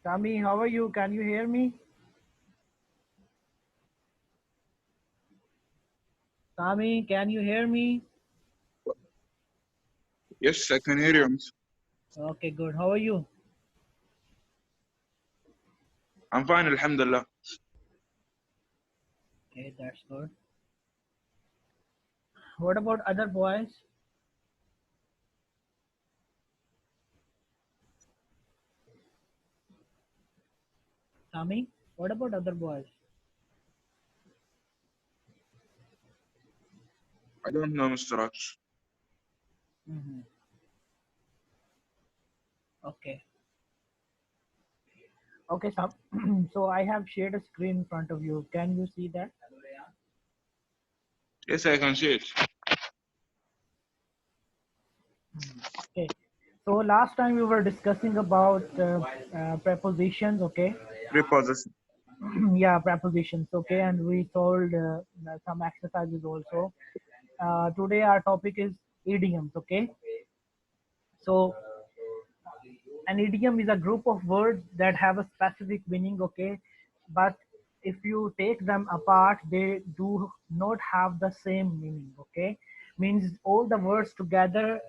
Sami, how are you? Can you hear me? Sami, can you hear me? Yes, I can hear you. Okay, good. How are you? I'm fine, Alhamdulillah. Okay, that's good. What about other boys? Sami, what about other boys? I don't know, Mr. Raj. Mm-hmm. Okay. Okay, Sam. So I have shared a screen in front of you. Can you see that? Yes, I can see it. Okay. So last time we were discussing about prepositions. Okay. Preposition. Yeah, prepositions. Okay, and we solved some exercises also. Today our topic is idioms. Okay. So an idiom is a group of words that have a specific meaning, okay, but if you take them apart they do not have the same meaning, okay. Means all the words together,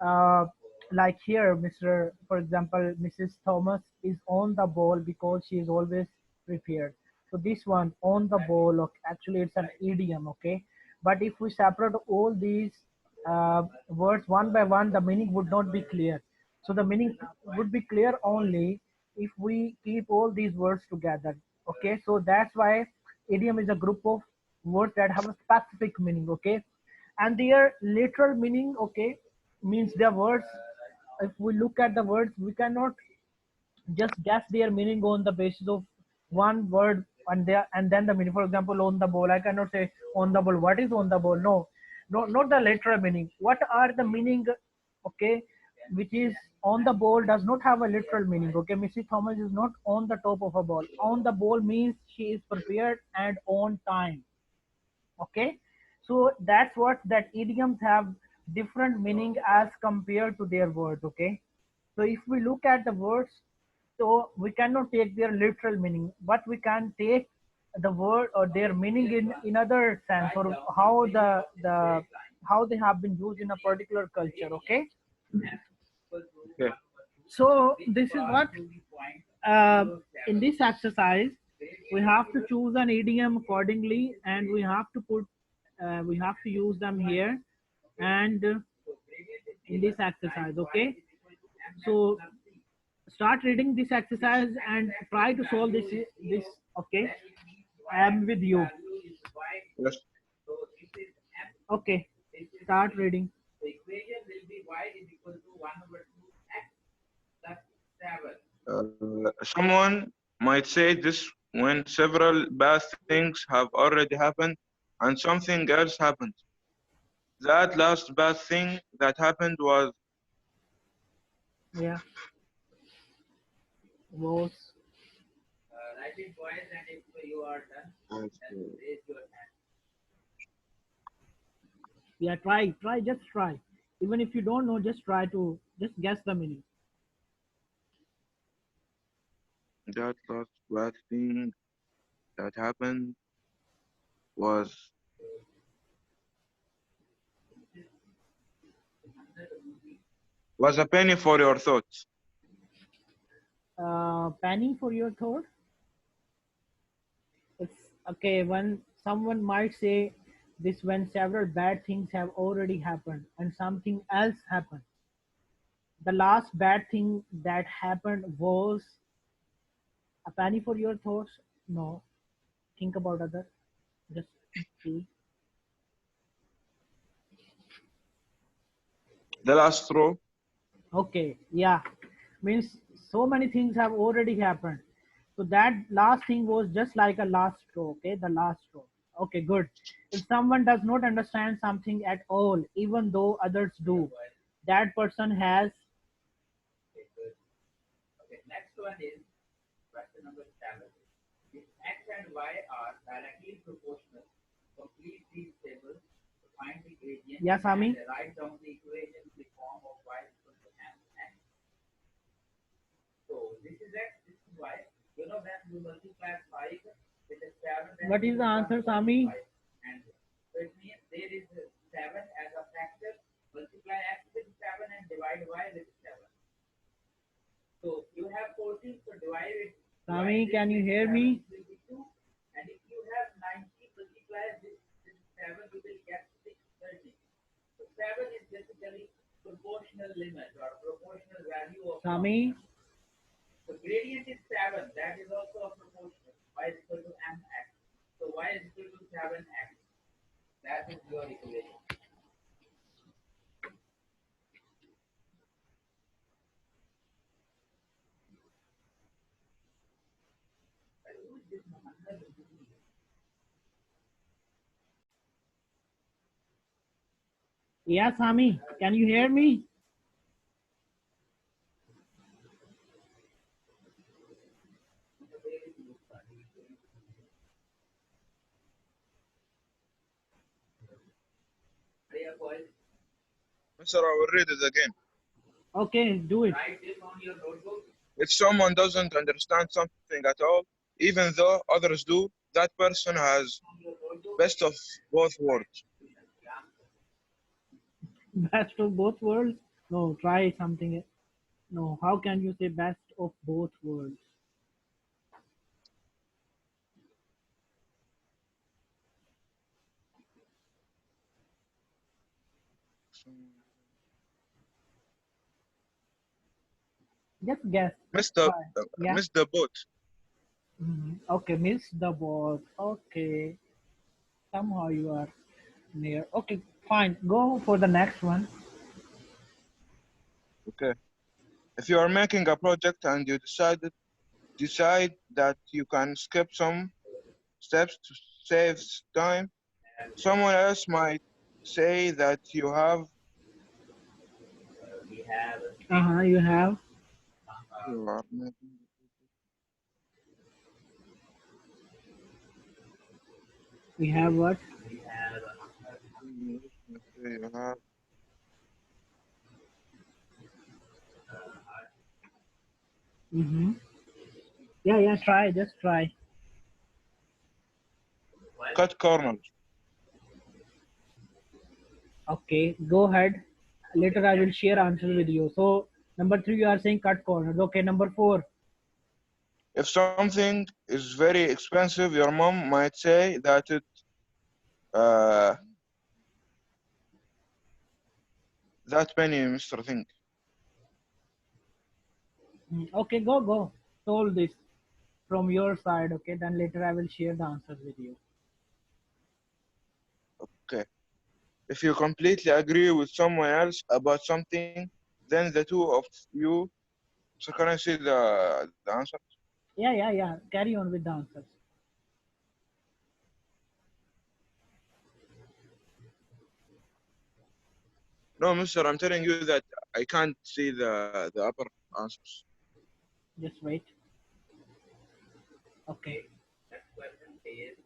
uh, like here Mr., for example, Mrs. Thomas is on the ball because she is always prepared. So this one, on the ball, okay, actually it's an idiom, okay. But if we separate all these words one by one, the meaning would not be clear. So the meaning would be clear only if we keep all these words together. Okay, so that's why idiom is a group of words that have a specific meaning. Okay, and their literal meaning, okay, means their words. If we look at the words, we cannot just guess their meaning on the basis of one word and there and then the meaning. For example, on the ball, I cannot say on the ball. What is on the ball? No, no, not the literal meaning. What are the meaning? Okay, which is on the ball does not have a literal meaning. Okay, Mrs. Thomas is not on the top of a ball. On the ball means she is prepared and on time. Okay, so that's what that idioms have different meaning as compared to their words. Okay, so if we look at the words, so we cannot take their literal meaning, but we can take the word or their meaning in other sense, or how the how they have been used in a particular culture. Okay, Okay. so this is what, uh, in this exercise we have to choose an idiom accordingly, and we have to put we have to use them here and in this exercise. Okay, so start reading this exercise and try to solve this. Okay, I am with you. Yes. Okay, start reading. Someone might say this when several bad things have already happened and something else happened. That last bad thing that happened was Yeah, was. Yeah, try, just try. Even if you don't know, just try to just guess the meaning. that last bad thing that happened was a penny for your thoughts. Panning for your thought. It's okay. When someone might say this when several bad things have already happened and something else happened. The last bad thing that happened was a penny for your thoughts. No, think about other. Just see. The last straw. Okay, yeah, means so many things have already happened. So that last thing was just like a last straw. Okay, the last straw. Okay, good. If someone does not understand something at all, even though others do, that person has. Yeah, Sami. What is the answer, Sami? And so it means there is 7 as a factor, multiply x with 7 and divide y with 7. So you have 14, so divide it. Sami, can you hear me? Will be 2. And if you have 90, multiply this 7, you will get 630. So 7 is basically proportional limit or proportional value of Sami? the gradient is 7. That is also a proportional. Y is equal to mx. So y is equal to 7x. That is your equation. Yeah, Sami, can you hear me? Mister, I will read it again. Okay, do it. Write this on your notebook. If someone doesn't understand something at all, even though others do, that person has best of both worlds. Best of both worlds? No, try something. No, how can you say best of both worlds? Just guess. Mr. Try. Yeah. Mr. Boat. Okay, miss the boat. Okay. Somehow you are near. Okay, fine. Go for the next one. Okay. If you are making a project and you decide that you can skip some steps to save time, someone else might say that you have We have You have. you are making We have what? we have you have Mm-hmm. Yeah, yeah. Try. Just try. cut corners. Okay, go ahead. Later I will share answers with you. So number three, you are saying cut corners. Okay, number four. If something is very expensive, your mom might say that uh, that penny, Mr. Thing. Okay, go. Solve this from your side. Okay, then later I will share the answers with you. Okay. If you completely agree with someone else about something, then the two of you. So can I see the answer? Yeah. Carry on with the answers. No, Mister, I'm telling you that I can't see the upper answers. Just wait. Okay. next question is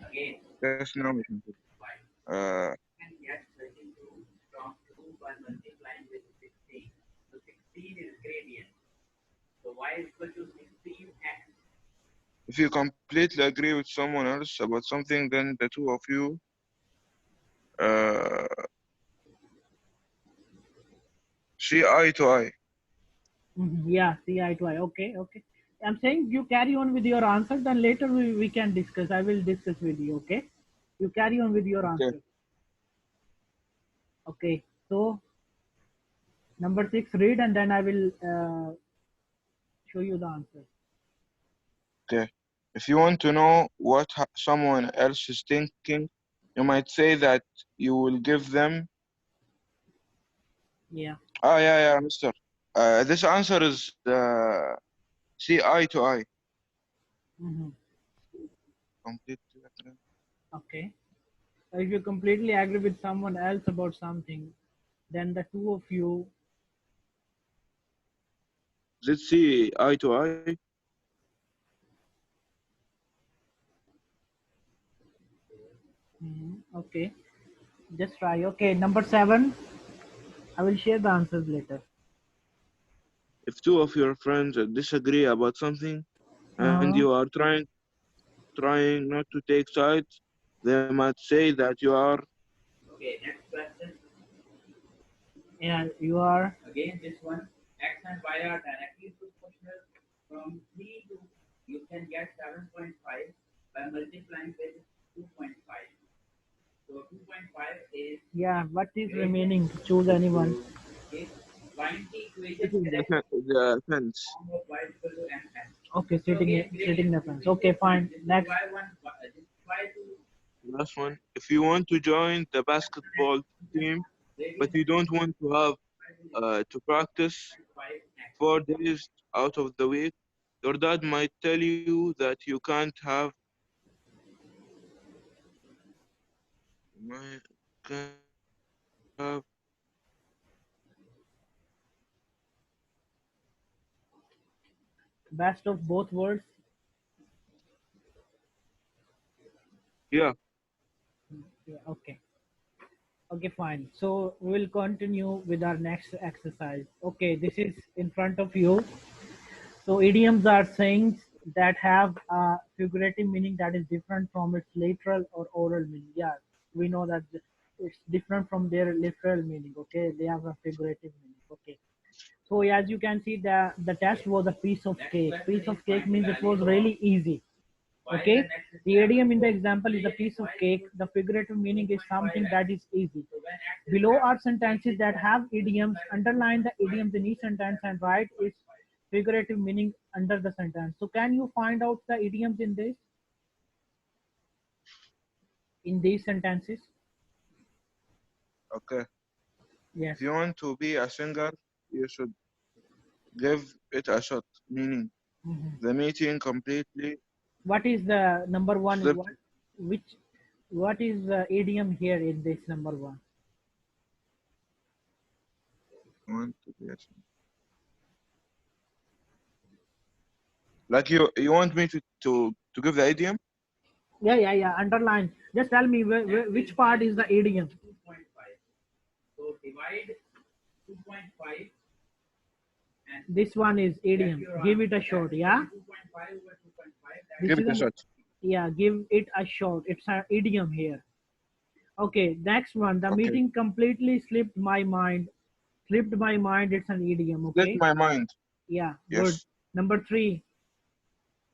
again Yes, now we can see. why Uh, can get 32 from 2 by multiplying with 16. So 16 is gradient. So y is equal to 16x. if you completely agree with someone else about something, then the two of you uh, see eye to eye. Yeah, see eye to eye. Okay. I'm saying you carry on with your answer, then later we can discuss. I will discuss with you, okay? You carry on with your Okay. answer. Okay, so number six, read and then I will show you the answer. Okay. If you want to know what someone else is thinking, you might say that you will give them. Yeah. Yeah, Mister. This answer is see eye to eye. hmm Completely agree. Okay. If you completely agree with someone else about something, then the two of you, Let's see eye to eye. okay, just try. Okay, number seven, I will share the answers later. If two of your friends disagree about something and Uh, you are trying trying not to take sides, they might say that you are Okay, next question. And you are. Again, this one, x and y are directly proportional. From 3 to, you can get 7.5 by multiplying with 2.5. So 2.5 is Yeah, what is greater remaining? Choose anyone. is find the this equation is correct the fence. form of y equal to mn. Okay, So sitting again, sitting gradient. difference. Okay, fine. This is Next. y1, this is y2, Last one. If you want to join the basketball team, but gradient you don't want to have to practice 5x. 4 days out of the week, your dad might tell you that you can't might, can't have, Best of both worlds. yeah, Yeah, okay. Okay, fine. So we will continue with our next exercise. Okay, this is in front of you. So idioms are sayings that have a figurative meaning that is different from its literal or oral meaning. Yeah, we know that it's different from their literal meaning. Okay, they have a figurative meaning. Okay. So as you can see, the test was a piece of cake. Piece of cake means it was really easy. Okay, the idiom in the example is a piece of cake. The figurative meaning is something that is easy. Below are sentences that have idioms. Underline the idioms in each sentence and write its figurative meaning under the sentence. So can you find out the idioms in these sentences? okay. Yes. If you want to be a singer, you should give it a shot, meaning Mhm. the meeting completely What is the number one? slipped. Which what is the idiom here in this number one? Want to be a singer. Like you want me to give the idiom? Yeah. Underline. Just tell me which part is the idiom. 2.5. So divide 2.5 and This one is idiom. Give it a shot. Yeah. 2.5 over 2.5. This Give is it a an shot. yeah. Give it a shot. It's an idiom here. Okay. Next one. The Okay. meeting completely slipped my mind. Slipped my mind. It's an idiom. Let Okay. my mind. Yeah. Good. Yes. Number three.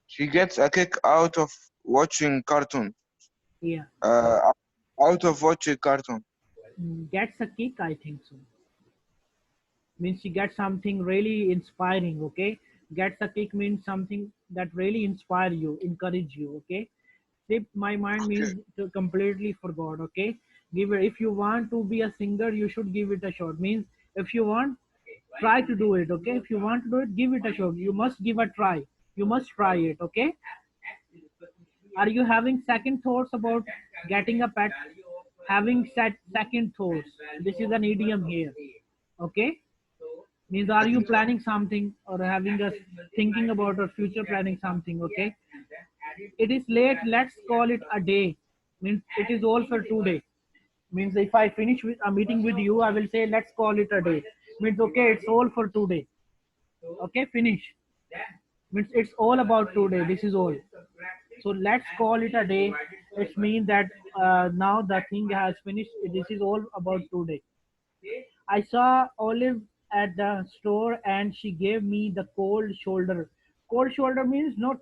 She gets a kick out of watching cartoon. Yeah. Uh, out of watching cartoon. Gets a kick. I think so. Means she gets something really inspiring. Okay. Gets a kick means something that really inspire you, encourage you. Okay. Tip my mind Okay. means to completely forgot. Okay. Give it. If you want to be a singer, you should give it a shot. Means if you want, try to do it. Okay. If you want to do it, give it a shot. You must give a try. You must try it. Okay. Are you having second thoughts about getting a pet? Having set second thoughts. This is an idiom here. Okay. Means are you Second thought. planning something or having a thinking about or future planning something? Okay. It is late. Let's call it a day. Means it is all for today. Means if I finish with a meeting with you, I will say let's call it a day. Means okay, it's all for today. Okay, finish. Means it's all about today. This is all. So let's call it a day. It means that now the thing has finished. This is all about today. I saw Olive at the store and she gave me the cold shoulder. Cold shoulder means not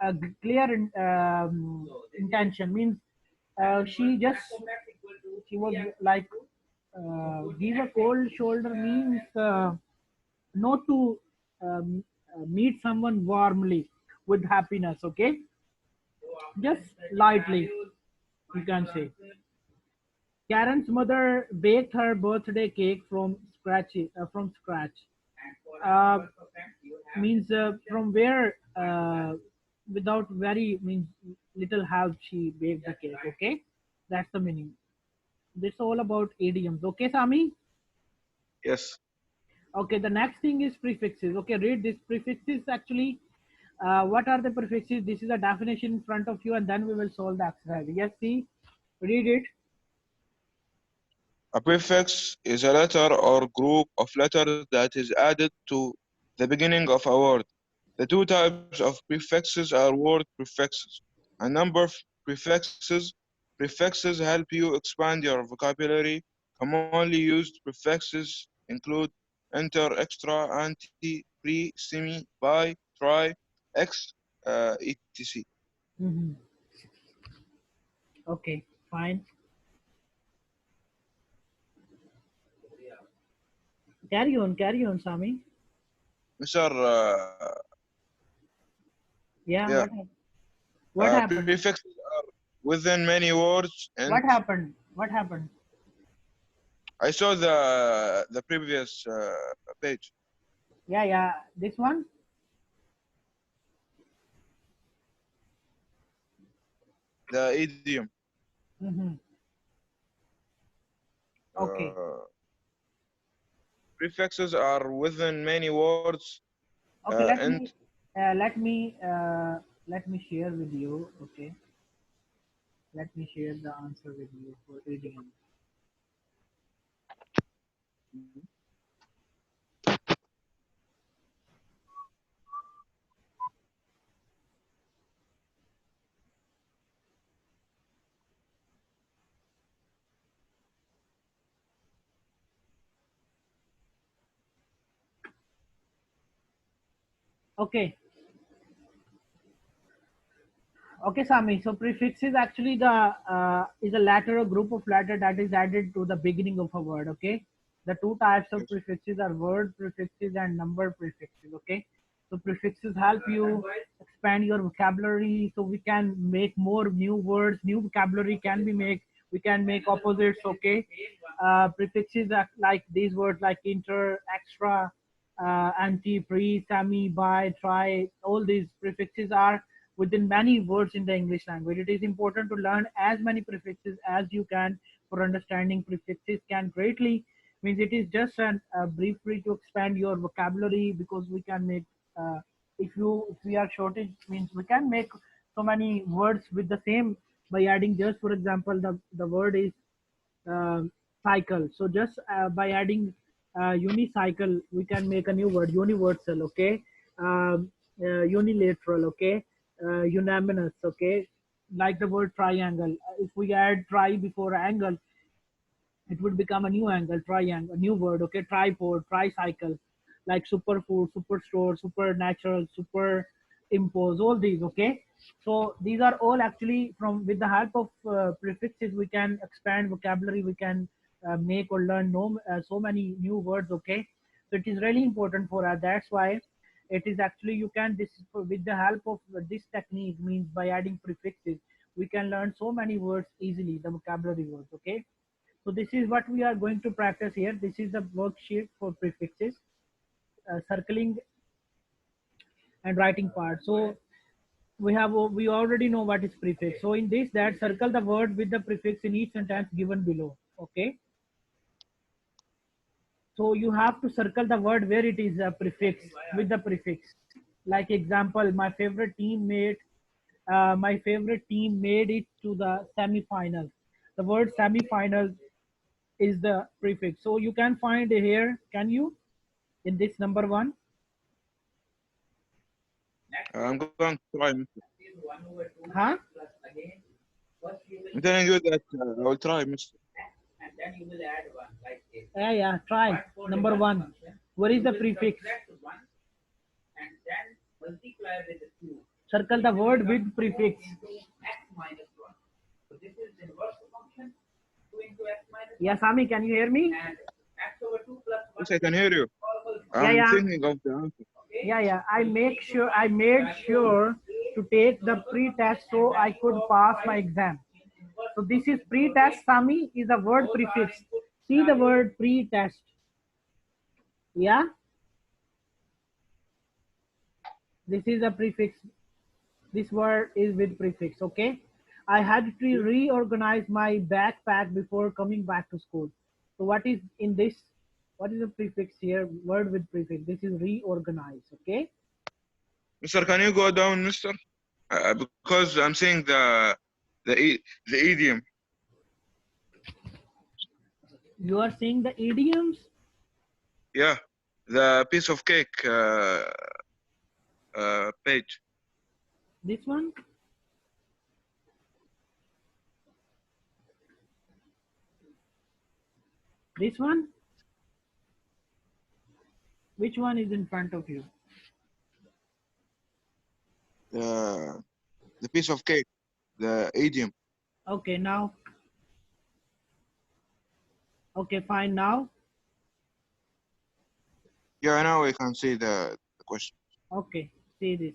a clear intention. Means she was like give a cold shoulder means not to meet someone warmly with happiness. Okay, just lightly you can say. Karen's mother baked her birthday cake from scratch. Uh, Means from where without very means little help she baked the cake. Okay, that's the meaning. This is all about idioms. Okay, Sami. Yes. Okay, the next thing is prefixes. Okay, read this prefixes actually. What are the prefixes? This is a definition in front of you, and then we will solve the exercise. Yes, see, read it. A prefix is a letter or group of letters that is added to the beginning of a word. The two types of prefixes are word prefixes. A number of prefixes. Prefixes help you expand your vocabulary. Commonly used prefixes include enter, extra, anti, pre, semi, by, try, ex, etc. Mm-hmm. Okay, fine. Carry on, Sami. Mr. Yeah, Yeah, what happened? prefixes are within many words, and What happened? What happened? I saw the previous page, Yeah, yeah. This one? the idiom. Mm-hmm. Okay. Uh, Prefixes are within many words, Okay, and let me share with you. Okay, let me share the answer with you for idiom. Okay, okay, Sami. So prefix is actually the is a letter or group of letter that is added to the beginning of a word. Okay, the two types of yes, prefixes are word prefixes and number prefixes. Okay, so prefixes help you expand your vocabulary, so we can make more new words. New vocabulary can be make. We can make opposites. Okay, prefixes are like these words like inter, extra, anti, pre, semi, by, try. All these prefixes are within many words in the English language. It is important to learn as many prefixes as you can for understanding prefixes can greatly means it is just a brief way to expand your vocabulary because we can make if we are shortage means we can make so many words with the same by adding just for example the word is um cycle. So just by adding unicycle, we can make a new word, universal, okay, unilateral, okay, unanimous, okay, like the word triangle. If we add tri before angle, it would become a new angle, triangle, a new word, okay, tripod, tricycle, like superfood, superstore, supernatural, super impose, all these, okay. So these are all actually from with the help of prefixes, we can expand vocabulary, we can make or learn so many new words, okay. So it is really important for us. That's why it is actually you can this with the help of this technique means by adding prefixes, we can learn so many words easily, the vocabulary words, okay. So this is what we are going to practice here. This is the worksheet for prefixes, circling and writing part. So we already know what is prefix. So in this that circle the word with the prefix in each sentence given below. Okay. So you have to circle the word where it is a prefix with the prefix. Like example, my favorite team made it to the semi-final. The word semi-final is the prefix. So you can find here, can you, in this number one? Next I'm is going to try. is 1 over 2 Huh? plus again. First you will I'm telling you that I will try, Mister. x and then you will add 1 like this. Yeah, yeah, try. But for Number result one. function, Where is you the will prefix? subtract 1 and then multiply with the 2. Circle the word with prefix. Into x minus 1. So this is the inverse function. 2 into x minus 1. Yeah, Sami, can you hear me? And x over 2 plus 1 Yes, I can hear you. powerful function. Yeah, I'm yeah. thinking of the answer. Okay? Yeah, yeah. I made sure to take the pre-test so I could pass my exam. So this is pre-test. Sami is a word prefix. See the word pre-test. Yeah, this is a prefix. This word is with prefix. Okay. I had to reorganize my backpack before coming back to school. So what is in this? What is the prefix here? Word with prefix. This is reorganize. Okay. Mister, can you go down, Mister? Because I'm seeing the idiom. You are seeing the idioms. Yeah, the piece of cake page. This one. This one? Which one is in front of you? The piece of cake, the idiom. Okay, now. Okay, fine. Now. Yeah, now we can see the question. Okay, see this.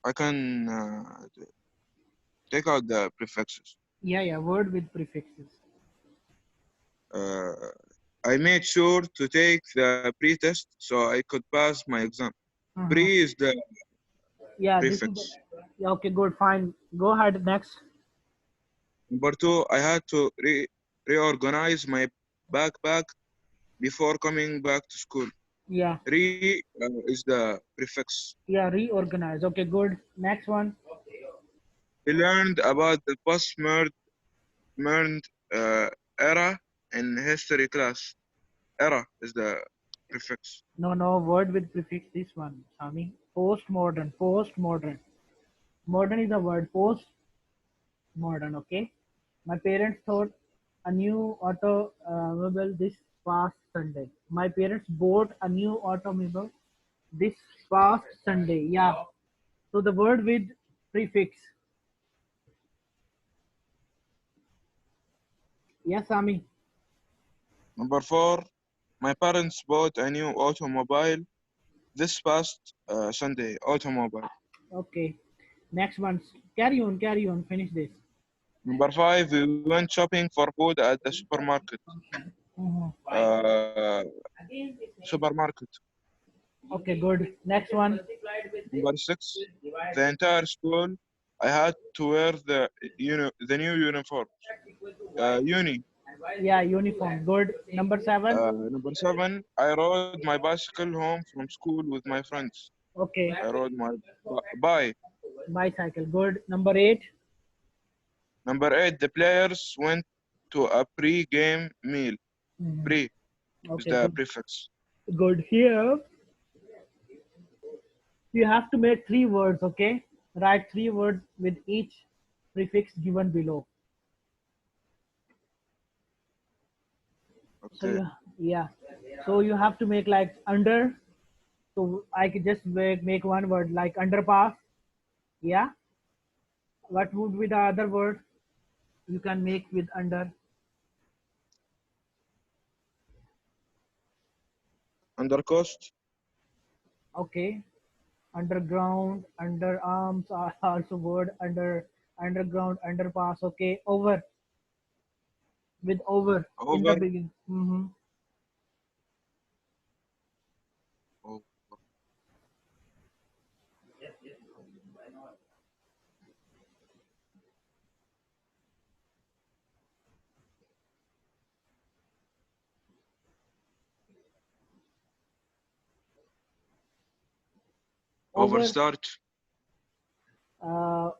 I can take out the prefixes. Yeah, word with prefixes. Uh, I made sure to take the pre-test so I could pass my exam. Uh-huh. Pre is the Yeah, this is the, prefix. yeah, okay, good, fine. Go ahead next. Number two, I had to reorganize my backpack before coming back to school. Yeah, Is the prefix. yeah, reorganize. Okay, good. Next one. We learned about the post-modern era in history class. Era is the prefix. No, word with prefix. This one, Sami. Postmodern, postmodern. Modern is a word. Postmodern. Okay. My parents thought a new automobile this past Sunday. My parents bought a new automobile this past Sunday. Yeah. So the word with prefix. Yes, Sami. Number four, my parents bought a new automobile this past Sunday. Automobile. Okay. Next one. Carry on. Finish this. Number five, we went shopping for food at the supermarket. Mhm. Uh, Supermarket. Okay, good. Next one. Number six, the entire school, I had to wear the new uniform. Uni. Yeah, uniform. Good. Number seven. Number seven, I rode my bicycle home from school with my friends. Okay. I rode my bike. Bicycle. Good. Number eight. Number eight, the players went to a pre-game meal. Mhm. Pre is Okay, the good. prefix. Good. Here you have to make three words. Okay. Write three words with each prefix given below. So Okay. you, yeah. So you have to make like under. So I could just make one word like underpass. Yeah. What would be the other word you can make with under? Undercost. Okay. Underground, underarms are also word underground, underpass. Okay. Over with over in the Over. beginning. Oh, Over, overstart.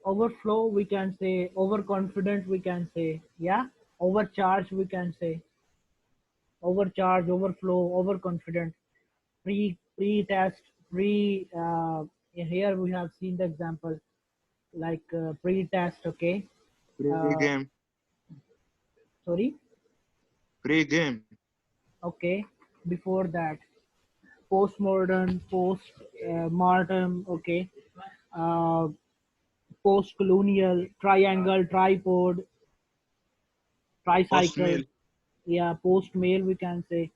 overflow. We can say overconfident. We can say yeah. Overcharge. We can say overcharge, overflow, overconfident. Pre-test, pre. Here we have seen the example like pre-test. Okay. Uh, Pre-game. sorry. Pre-game. Okay. Before that, postmodern, post-mortem. Okay. Uh, post-colonial, triangle, tripod, Post tricycle. meal. Yeah. Post-mail. We can say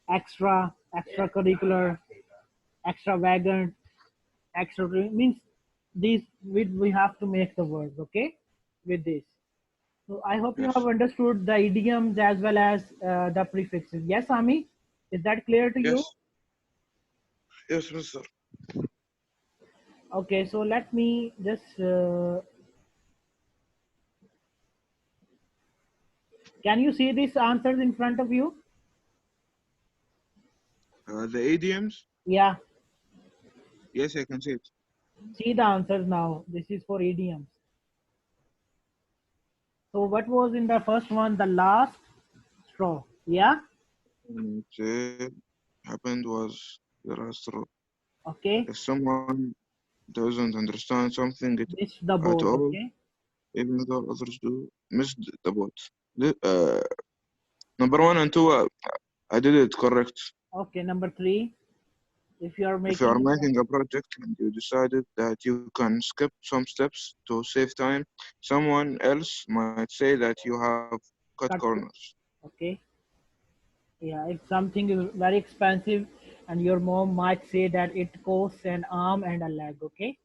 extra, extracurricular, extravagant, extra means these we have to make the words. Okay. With this. So I hope you have Yes. understood the idioms as well as the prefixes. Yes, Ami, is that clear to you? Yes. Yes, mister. Okay, so let me just. Can you see these answers in front of you? The idioms. Yeah, Yes, I can see it. see the answers now. This is for idioms. So what was in the first one? The last straw. Yeah. It happened was the last row. Okay. If someone doesn't understand something Miss the at boat. all, Okay. even though others do. Missed the boat. Number one and two, I did it correct. Okay. Number three. If you are If you are making making a project and you decided that you can skip some steps to save time, someone else might say that you have cut cut, corners. okay. Yeah, if something is very expensive, and your mom might say that it costs an arm and a leg. Okay.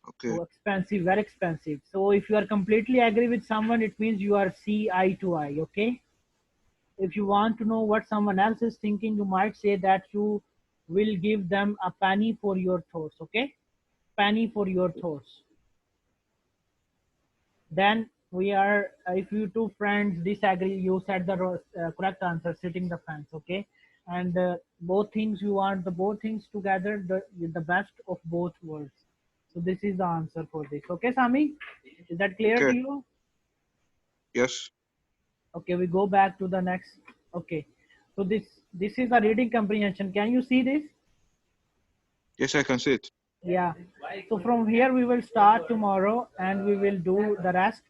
Okay, So expensive, very expensive. So if you are completely agree with someone, it means you are see eye to eye. Okay. If you want to know what someone else is thinking, you might say that you will give them a penny for your thoughts. Okay. Penny for your thoughts. Then we are, if you two friends disagree, you said the correct answer, sitting the fence, okay? And both things you want, the both things together, the best of both worlds. So this is the answer for this. Okay, Sami? Is that clear to okay, you? yes, Okay, we go back to the next. Okay, so this is a reading comprehension. Can you see this? yes, I can see it. Yeah. So from here we will start tomorrow and we will do the rest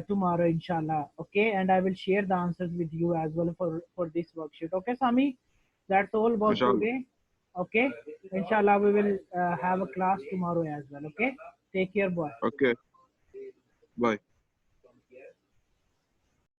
tomorrow, inshallah. Okay. And I will share the answers with you as well for this worksheet. Okay, Sami? That's all about Inshallah. today. Okay. Inshallah, we will have a class tomorrow as well. Okay. Take care, boy. Okay, bye.